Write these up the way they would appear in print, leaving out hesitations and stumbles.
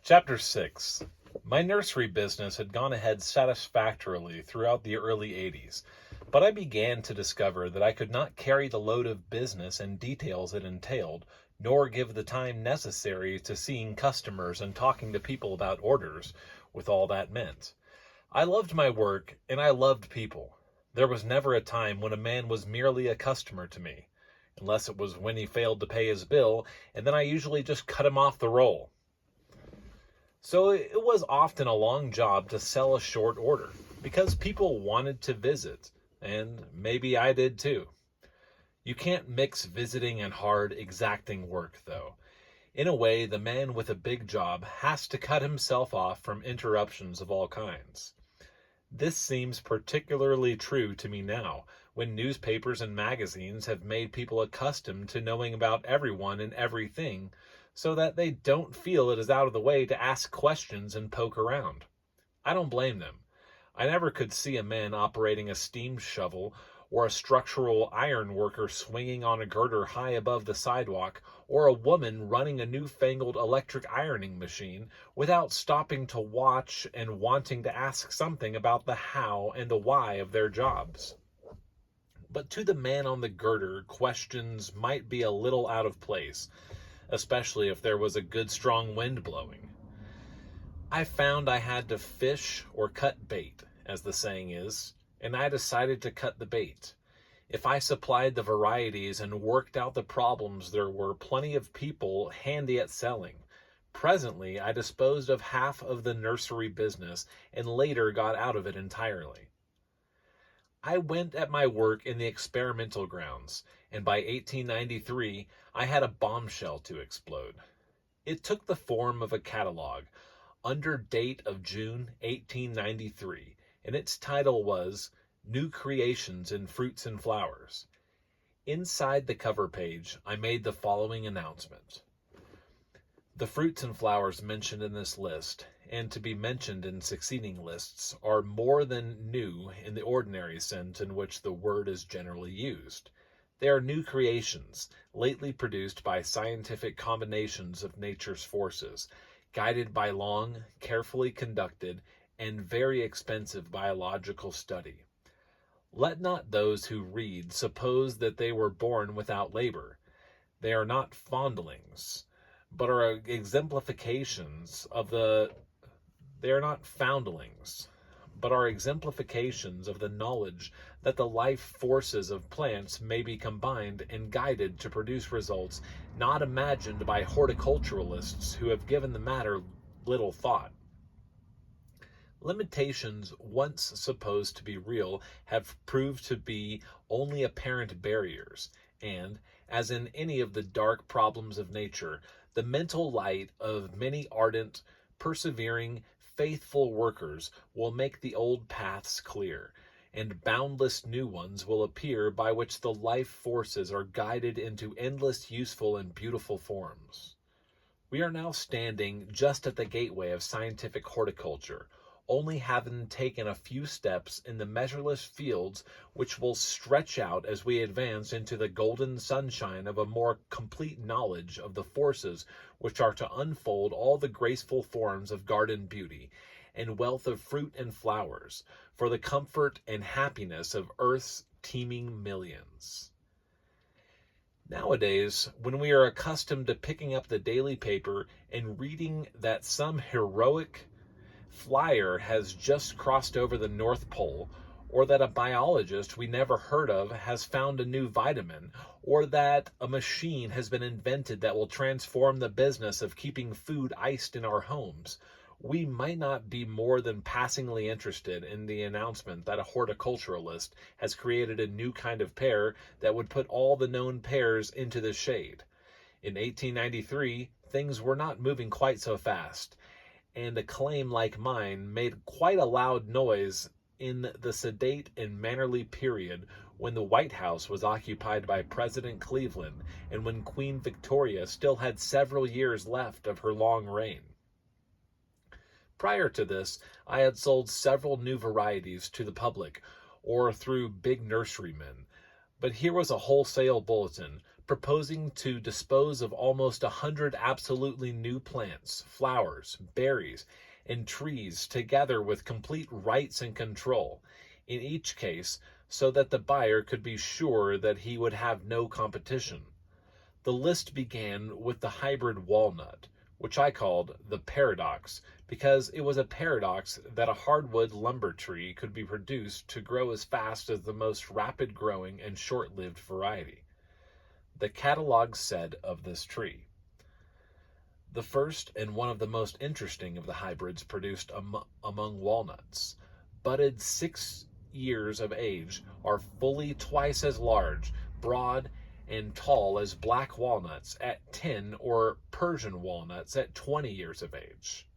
Chapter 6. My nursery business had gone ahead satisfactorily throughout the early 80s, but I began to discover that I could not carry the load of business and details it entailed, nor give the time necessary to seeing customers and talking to people about orders, with all that meant. I loved my work, and I loved people. There was never a time when a man was merely a customer to me, unless it was when he failed to pay his bill, and then I usually just cut him off the roll. So it was often a long job to sell a short order, because people wanted to visit, and maybe I did too. You can't mix visiting and hard, exacting work, though. In a way, the man with a big job has to cut himself off from interruptions of all kinds. This seems particularly true to me now, when newspapers and magazines have made people accustomed to knowing about everyone and everything, so that they don't feel it is out of the way to ask questions and poke around. I don't blame them. I never could see a man operating a steam shovel or a structural iron worker swinging on a girder high above the sidewalk, or a woman running a newfangled electric ironing machine without stopping to watch and wanting to ask something about the how and the why of their jobs. But to the man on the girder, questions might be a little out of place, especially if there was a good strong wind blowing. I found I had to fish or cut bait, as the saying is, and I decided to cut the bait. If I supplied the varieties and worked out the problems, there were plenty of people handy at selling. Presently, I disposed of half of the nursery business and later got out of it entirely. I went at my work in the experimental grounds, and by 1893, I had a bombshell to explode. It took the form of a catalog, under date of June 1893, and its title was New Creations in Fruits and Flowers. Inside the cover page, I made the following announcement. The fruits and flowers mentioned in this list, and to be mentioned in succeeding lists, are more than new in the ordinary sense in which the word is generally used. They are new creations, lately produced by scientific combinations of nature's forces, guided by long, carefully conducted, and very expensive biological study. Let not those who read suppose that they were born without labor. They are not fondlings, but are exemplifications of the knowledge that the life forces of plants may be combined and guided to produce results not imagined by horticulturalists who have given the matter little thought. Limitations once supposed to be real have proved to be only apparent barriers, and, as in any of the dark problems of nature, the mental light of many ardent, persevering, faithful workers will make the old paths clear, and boundless new ones will appear by which the life forces are guided into endless useful and beautiful forms. We are now standing just at the gateway of scientific horticulture, only having taken a few steps in the measureless fields which will stretch out as we advance into the golden sunshine of a more complete knowledge of the forces which are to unfold all the graceful forms of garden beauty and wealth of fruit and flowers for the comfort and happiness of earth's teeming millions. Nowadays, when we are accustomed to picking up the daily paper and reading that some heroic flyer has just crossed over the North Pole, or that a biologist we never heard of has found a new vitamin, or that a machine has been invented that will transform the business of keeping food iced in our homes, we might not be more than passingly interested in the announcement that a horticulturalist has created a new kind of pear that would put all the known pears into the shade. In 1893, things were not moving quite so fast, and a claim like mine made quite a loud noise in the sedate and mannerly period when the White House was occupied by President Cleveland and when Queen Victoria still had several years left of her long reign. Prior to this, I had sold several new varieties to the public or through big nurserymen, but here was a wholesale bulletin proposing to dispose of almost 100 absolutely new plants, flowers, berries, and trees together with complete rights and control, in each case, so that the buyer could be sure that he would have no competition. The list began with the hybrid walnut, which I called the paradox, because it was a paradox that a hardwood lumber tree could be produced to grow as fast as the most rapid growing and short-lived variety. The catalog said of this tree: the first and one of the most interesting of the hybrids produced among walnuts, budded 6 years of age, are fully twice as large, broad, and tall as black walnuts at 10 or Persian walnuts at 20 years of age.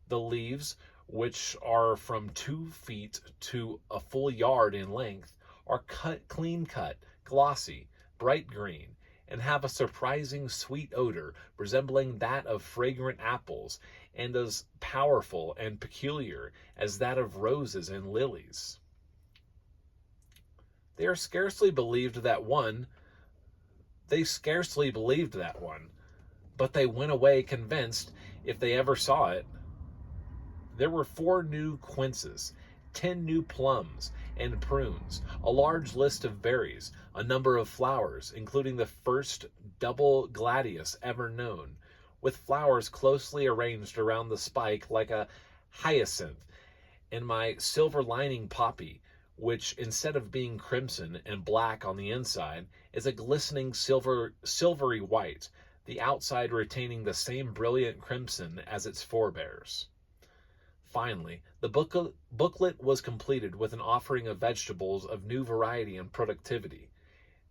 The leaves, which are from 2 feet to a full yard in length, are clean cut, glossy, bright green, and have a surprising sweet odor resembling that of fragrant apples, and as powerful and peculiar as that of roses and lilies. They scarcely believed that one, but they went away convinced if they ever saw it. There were 4 new quinces, 10 new plums and prunes, a large list of berries, a number of flowers, including the first double gladius ever known, with flowers closely arranged around the spike like a hyacinth, and my silver lining poppy, which instead of being crimson and black on the inside, is a glistening silvery white, the outside retaining the same brilliant crimson as its forebears. Finally, the booklet was completed with an offering of vegetables of new variety and productivity.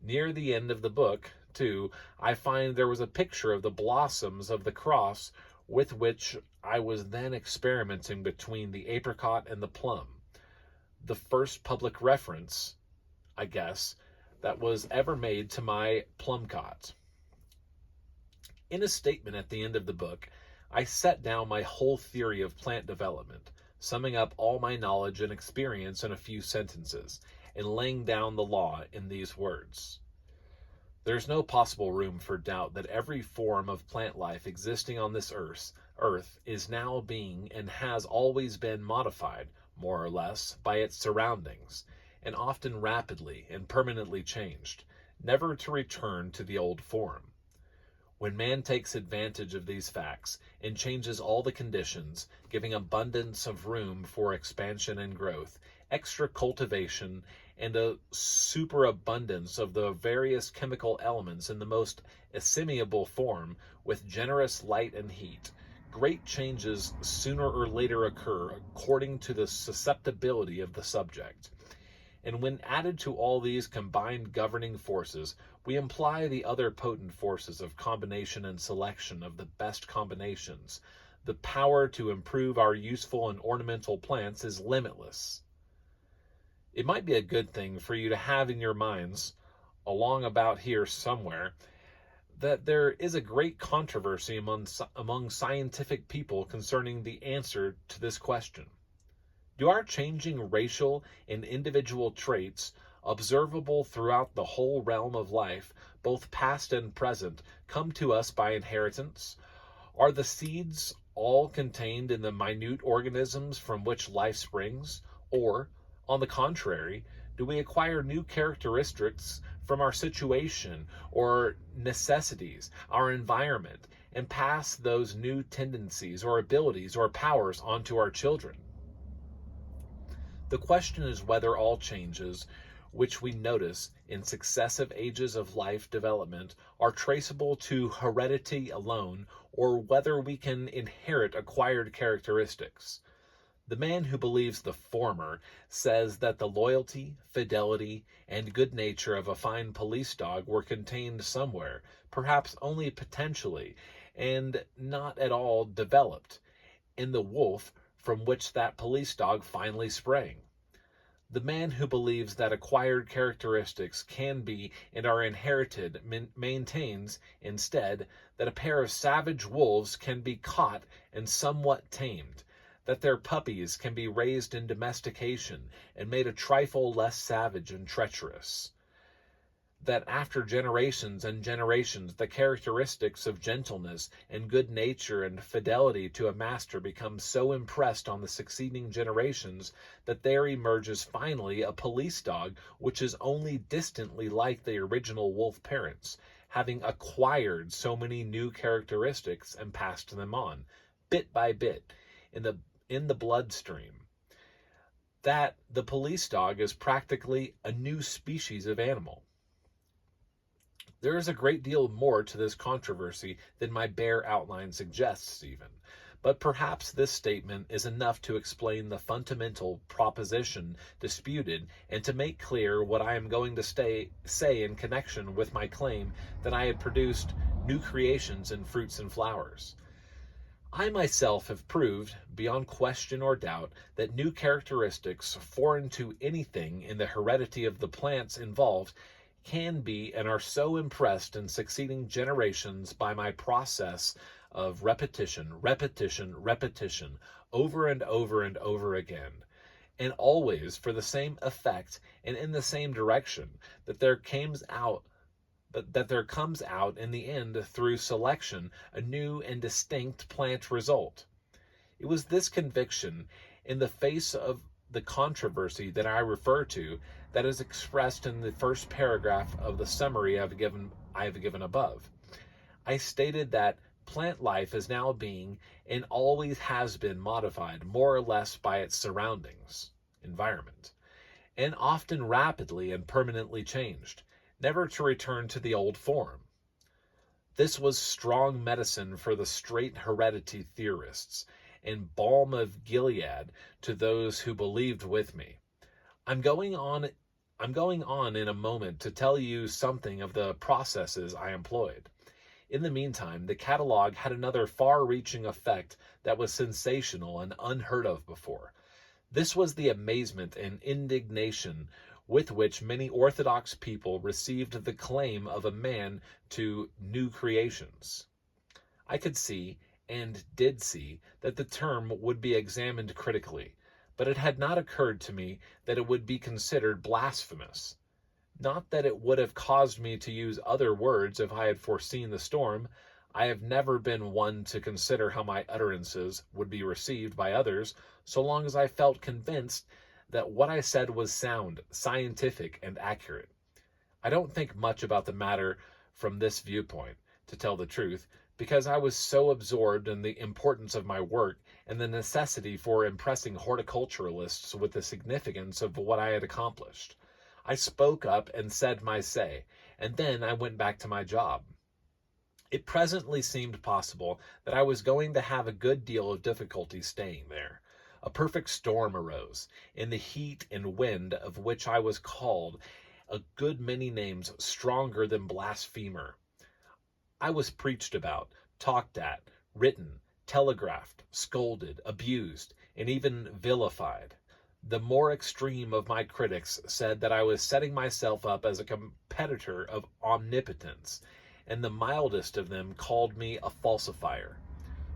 Near the end of the book, too, I find there was a picture of the blossoms of the cross with which I was then experimenting between the apricot and the plum. The first public reference, I guess, that was ever made to my plumcot. In a statement at the end of the book, I set down my whole theory of plant development, summing up all my knowledge and experience in a few sentences, and laying down the law in these words. There's no possible room for doubt that every form of plant life existing on this earth is now being and has always been modified, more or less, by its surroundings, and often rapidly and permanently changed, never to return to the old form. When man takes advantage of these facts and changes all the conditions, giving abundance of room for expansion and growth, extra cultivation, and a superabundance of the various chemical elements in the most assimilable form, with generous light and heat, great changes sooner or later occur according to the susceptibility of the subject. And when added to all these combined governing forces, we imply the other potent forces of combination and selection of the best combinations. The power to improve our useful and ornamental plants is limitless. It might be a good thing for you to have in your minds, along about here somewhere, that there is a great controversy among scientific people concerning the answer to this question. Do our changing racial and individual traits, observable throughout the whole realm of life, both past and present, come to us by inheritance? Are the seeds all contained in the minute organisms from which life springs? Or, on the contrary, do we acquire new characteristics from our situation or necessities, our environment, and pass those new tendencies or abilities or powers onto our children? The question is whether all changes which we notice in successive ages of life development are traceable to heredity alone, or whether we can inherit acquired characteristics. The man who believes the former says that the loyalty, fidelity, and good nature of a fine police dog were contained somewhere, perhaps only potentially, and not at all developed, in the wolf from which that police dog finally sprang. The man who believes that acquired characteristics can be and are inherited maintains, instead, that a pair of savage wolves can be caught and somewhat tamed, that their puppies can be raised in domestication and made a trifle less savage and treacherous. that after generations and generations, the characteristics of gentleness and good nature and fidelity to a master become so impressed on the succeeding generations that there emerges finally a police dog which is only distantly like the original wolf parents, having acquired so many new characteristics and passed them on, bit by bit, in the bloodstream, that the police dog is practically a new species of animal. There is a great deal more to this controversy than my bare outline suggests, even. But perhaps this statement is enough to explain the fundamental proposition disputed and to make clear what I am going to say in connection with my claim that I had produced new creations in fruits and flowers. I myself have proved, beyond question or doubt, that new characteristics foreign to anything in the heredity of the plants involved can be and are so impressed in succeeding generations by my process of repetition, over and over and over again, and always for the same effect and in the same direction, that there comes out in the end through selection a new and distinct plant result. It was this conviction in the face of the controversy that I refer to that is expressed in the first paragraph of the summary I have given above. I stated that plant life is now being and always has been modified more or less by its surroundings, environment, and often rapidly and permanently changed, never to return to the old form. This was strong medicine for the straight heredity theorists, and balm of Gilead to those who believed with me. I'm going on in a moment to tell you something of the processes I employed. In the meantime, the catalog had another far-reaching effect that was sensational and unheard of before. This was the amazement and indignation with which many Orthodox people received the claim of a man to new creations. I could see, and did see, that the term would be examined critically, but it had not occurred to me that it would be considered blasphemous. Not that it would have caused me to use other words if I had foreseen the storm. I have never been one to consider how my utterances would be received by others, so long as I felt convinced that what I said was sound, scientific, and accurate. I don't think much about the matter from this viewpoint, to tell the truth, because I was so absorbed in the importance of my work and the necessity for impressing horticulturalists with the significance of what I had accomplished. I spoke up and said my say, and then I went back to my job. It presently seemed possible that I was going to have a good deal of difficulty staying there. A perfect storm arose, in the heat and wind of which I was called a good many names stronger than blasphemer. I was preached about, talked at, written, telegraphed, scolded, abused, and even vilified. The more extreme of my critics said that I was setting myself up as a competitor of omnipotence, and the mildest of them called me a falsifier.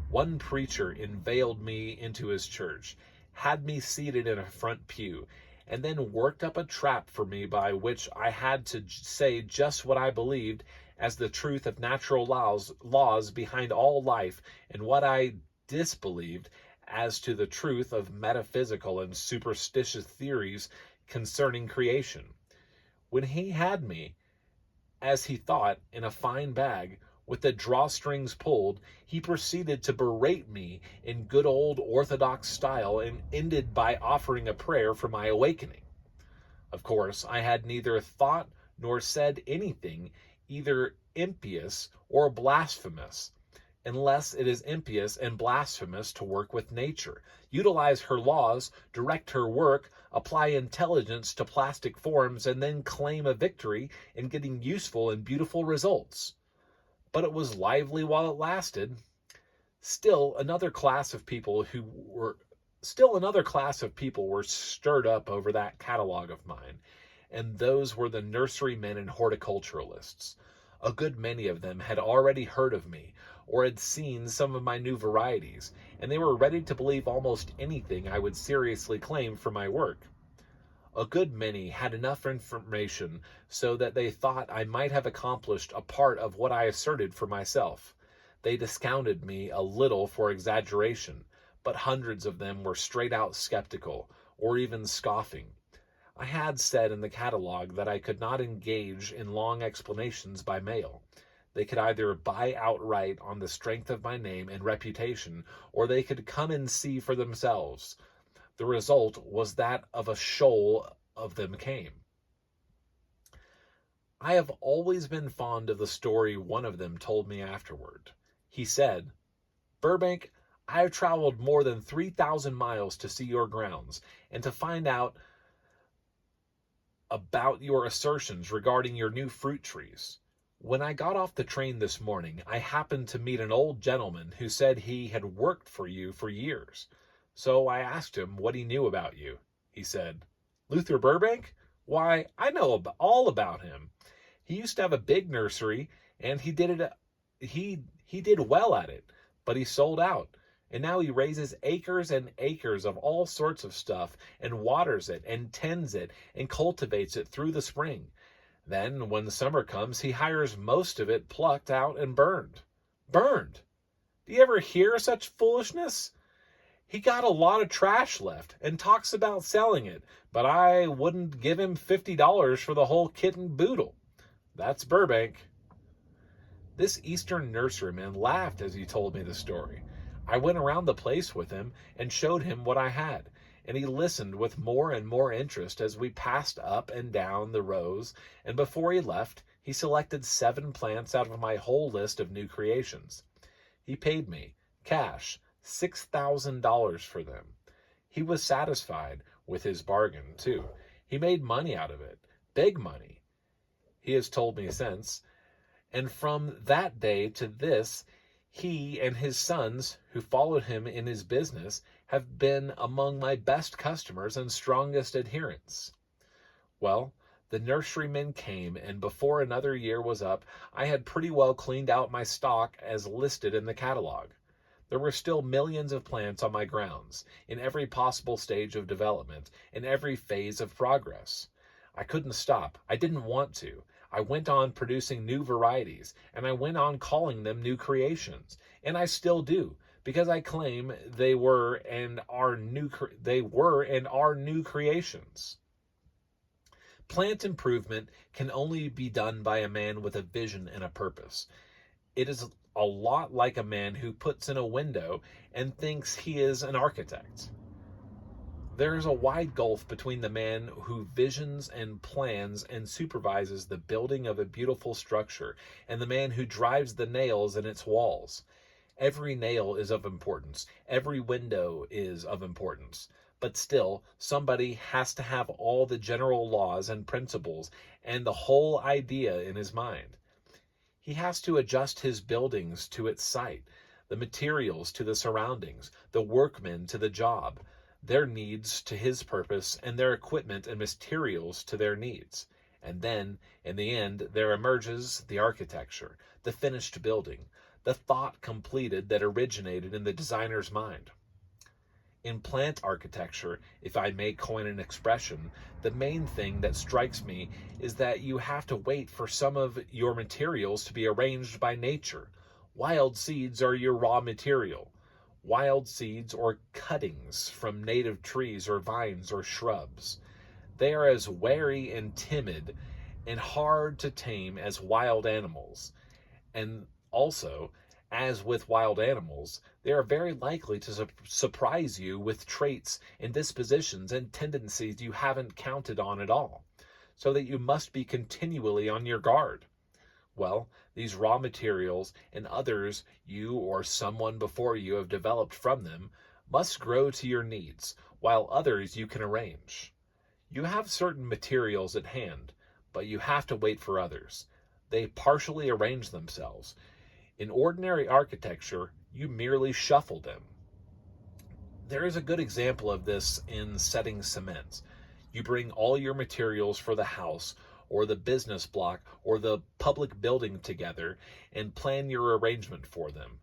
One preacher inveigled me into his church, had me seated in a front pew, and then worked up a trap for me by which I had to say just what I believed as the truth of natural laws behind all life, and what I disbelieved as to the truth of metaphysical and superstitious theories concerning creation. When he had me, as he thought, in a fine bag, with the drawstrings pulled, he proceeded to berate me in good old orthodox style and ended by offering a prayer for my awakening. Of course, I had neither thought nor said anything either impious or blasphemous, unless it is impious and blasphemous to work with nature, utilize her laws, direct her work, apply intelligence to plastic forms, and then claim a victory in getting useful and beautiful results. But it was lively while it lasted. Still another class of people were stirred up over that catalog of mine, and those were the nurserymen and horticulturalists. A good many of them had already heard of me, or had seen some of my new varieties, and they were ready to believe almost anything I would seriously claim for my work. A good many had enough information so that they thought I might have accomplished a part of what I asserted for myself. They discounted me a little for exaggeration, but hundreds of them were straight out skeptical, or even scoffing. I had said in the catalog that I could not engage in long explanations by mail. They could either buy outright on the strength of my name and reputation, or they could come and see for themselves. The result was that of a shoal of them came. I have always been fond of the story one of them told me afterward. He said, "Burbank, I have traveled more than 3,000 miles to see your grounds and to find out about your assertions regarding your new fruit trees. When I got off the train this morning, I happened to meet an old gentleman who said he had worked for you for years. So I asked him what he knew about you. He said, 'Luther Burbank? Why, I know all about him. He used to have a big nursery, and he did well at it, but he sold out. And now he raises acres and acres of all sorts of stuff and waters it and tends it and cultivates it through the spring. Then, when the summer comes, he hires most of it plucked out and burned.'" Burned? Do you ever hear such foolishness? "He got a lot of trash left and talks about selling it, but I wouldn't give him $50 for the whole kit and boodle." That's Burbank. This Eastern nurseryman laughed as he told me the story. I went around the place with him and showed him what I had, and he listened with more and more interest as we passed up and down the rows, and before he left, he selected 7 plants out of my whole list of new creations. He paid me, cash, $6,000 for them. He was satisfied with his bargain, too. He made money out of it, big money, he has told me since, and from that day to this, he and his sons, who followed him in his business, have been among my best customers and strongest adherents. Well, the nurserymen came, and before another year was up, I had pretty well cleaned out my stock as listed in the catalog. There were still millions of plants on my grounds, in every possible stage of development, in every phase of progress. I couldn't stop. I didn't want to. I went on producing new varieties, and I went on calling them new creations, and I still do, because I claim they were and are new creations. Plant improvement can only be done by a man with a vision and a purpose. It is a lot like a man who puts in a window and thinks he is an architect. There is a wide gulf between the man who visions and plans and supervises the building of a beautiful structure and the man who drives the nails in its walls. Every nail is of importance. Every window is of importance. But still, somebody has to have all the general laws and principles and the whole idea in his mind. He has to adjust his buildings to its site, the materials to the surroundings, the workmen to the job, their needs to his purpose, and their equipment and materials to their needs. And then, in the end, there emerges the architecture, the finished building, the thought completed that originated in the designer's mind. In plant architecture, if I may coin an expression, the main thing that strikes me is that you have to wait for some of your materials to be arranged by nature. Wild seeds are your raw material. Wild seeds or cuttings from native trees or vines or shrubs. They are as wary and timid and hard to tame as wild animals. And also, as with wild animals, they are very likely to surprise you with traits and dispositions and tendencies you haven't counted on at all, so that you must be continually on your guard. Well, these raw materials and others you or someone before you have developed from them must grow to your needs, while others you can arrange. You have certain materials at hand, but you have to wait for others. They partially arrange themselves. In ordinary architecture, you merely shuffle them. There is a good example of this in setting cement. You bring all your materials for the house or the business block or the public building together and plan your arrangement for them.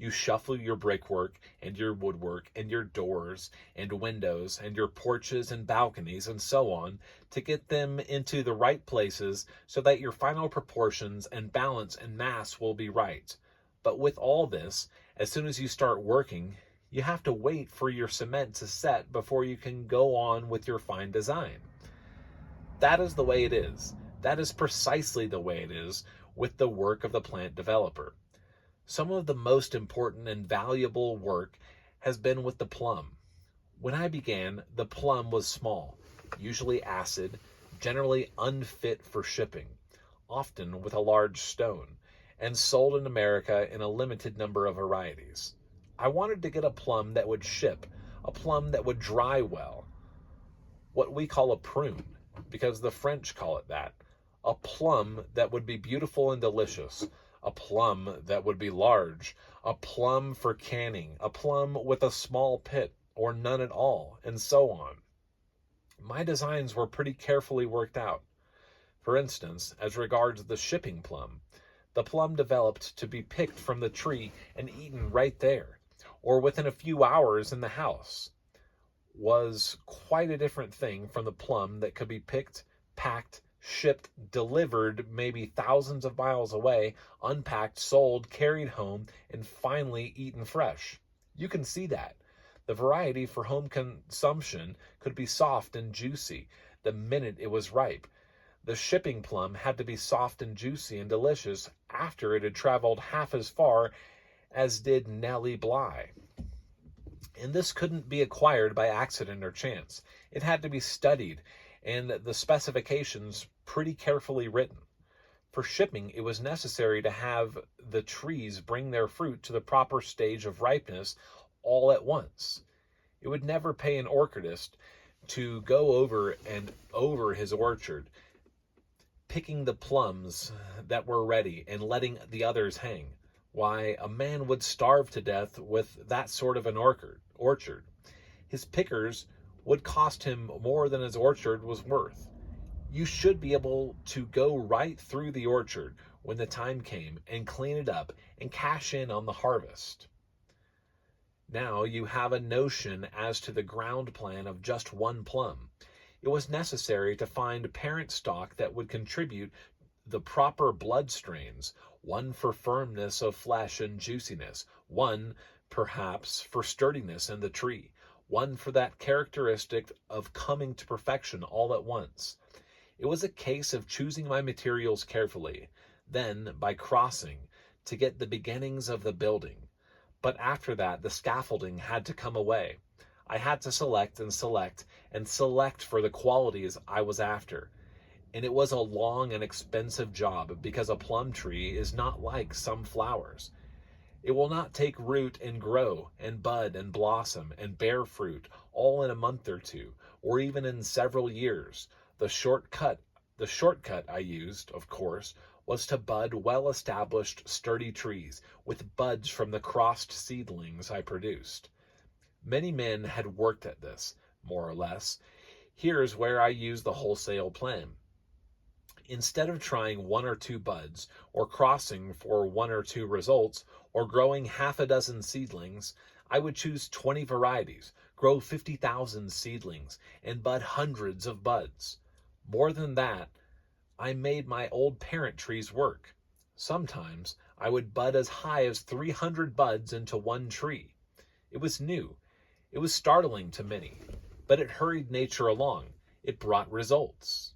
You shuffle your brickwork and your woodwork and your doors and windows and your porches and balconies and so on to get them into the right places so that your final proportions and balance and mass will be right. But with all this, as soon as you start working, you have to wait for your cement to set before you can go on with your fine design. That is the way it is. That is precisely the way it is with the work of the plant developer. Some of the most important and valuable work has been with the plum. When I began, the plum was small, usually acid, generally unfit for shipping, often with a large stone, and sold in America in a limited number of varieties. I wanted to get a plum that would ship, a plum that would dry well, what we call a prune, because the French call it that, a plum that would be beautiful and delicious, a plum that would be large, a plum for canning, a plum with a small pit or none at all, and so on. My designs were pretty carefully worked out. For instance, as regards the shipping plum, the plum developed to be picked from the tree and eaten right there, or within a few hours in the house, was quite a different thing from the plum that could be picked, packed, shipped, delivered maybe thousands of miles away, unpacked, sold, carried home, and finally eaten fresh. You can see that. The variety for home consumption could be soft and juicy the minute it was ripe. The shipping plum had to be soft and juicy and delicious after it had traveled half as far as did Nellie Bly. And this couldn't be acquired by accident or chance. It had to be studied and the specifications pretty carefully written. For shipping, it was necessary to have the trees bring their fruit to the proper stage of ripeness all at once. It would never pay an orchardist to go over and over his orchard, picking the plums that were ready and letting the others hang. Why, a man would starve to death with that sort of an orchard. His pickers would cost him more than his orchard was worth. You should be able to go right through the orchard when the time came and clean it up and cash in on the harvest. Now you have a notion as to the ground plan of just one plum. It was necessary to find parent stock that would contribute the proper blood strains, one for firmness of flesh and juiciness, one, perhaps, for sturdiness in the tree, one for that characteristic of coming to perfection all at once. It was a case of choosing my materials carefully, then, by crossing, to get the beginnings of the building. But after that, the scaffolding had to come away. I had to select and select and select for the qualities I was after. And it was a long and expensive job because a plum tree is not like some flowers. It will not take root and grow and bud and blossom and bear fruit all in a month or two, or even in several years. The shortcut I used, of course, was to bud well-established, sturdy trees with buds from the crossed seedlings I produced. Many men had worked at this, more or less. Here's where I used the wholesale plan. Instead of trying one or two buds, or crossing for one or two results, or growing half a dozen seedlings, I would choose 20 varieties, grow 50,000 seedlings, and bud hundreds of buds. More than that, I made my old parent trees work. Sometimes I would bud as high as 300 buds into one tree. It was new. It was startling to many, but it hurried nature along. It brought results.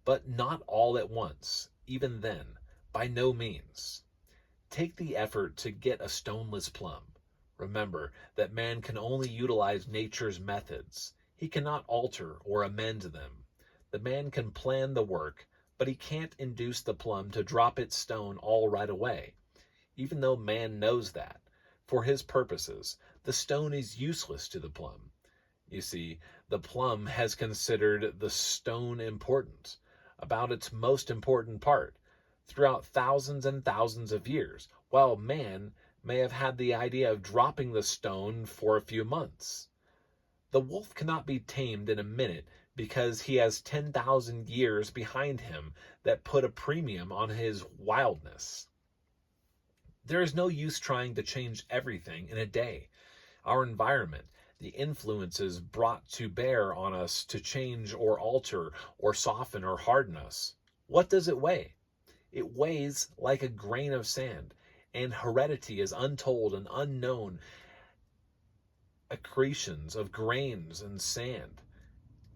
But not all at once, even then, by no means. Take the effort to get a stoneless plum. Remember that man can only utilize nature's methods. He cannot alter or amend them. The man can plan the work, but he can't induce the plum to drop its stone all right away. Even though man knows that, for his purposes, the stone is useless to the plum. You see, the plum has considered the stone important, about its most important part, throughout thousands and thousands of years, while man may have had the idea of dropping the stone for a few months. The wolf cannot be tamed in a minute because he has 10,000 years behind him that put a premium on his wildness. There is no use trying to change everything in a day. Our environment, the influences brought to bear on us to change or alter or soften or harden us. What does it weigh? It weighs like a grain of sand, and heredity is untold and unknown accretions of grains and sand,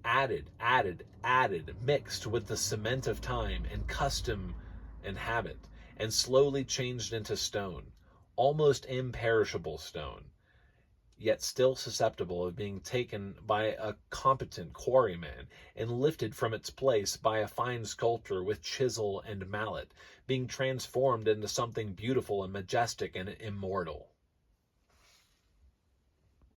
added, mixed with the cement of time and custom and habit, and slowly changed into stone, almost imperishable stone, yet still susceptible of being taken by a competent quarryman and lifted from its place by a fine sculptor with chisel and mallet, being transformed into something beautiful and majestic and immortal.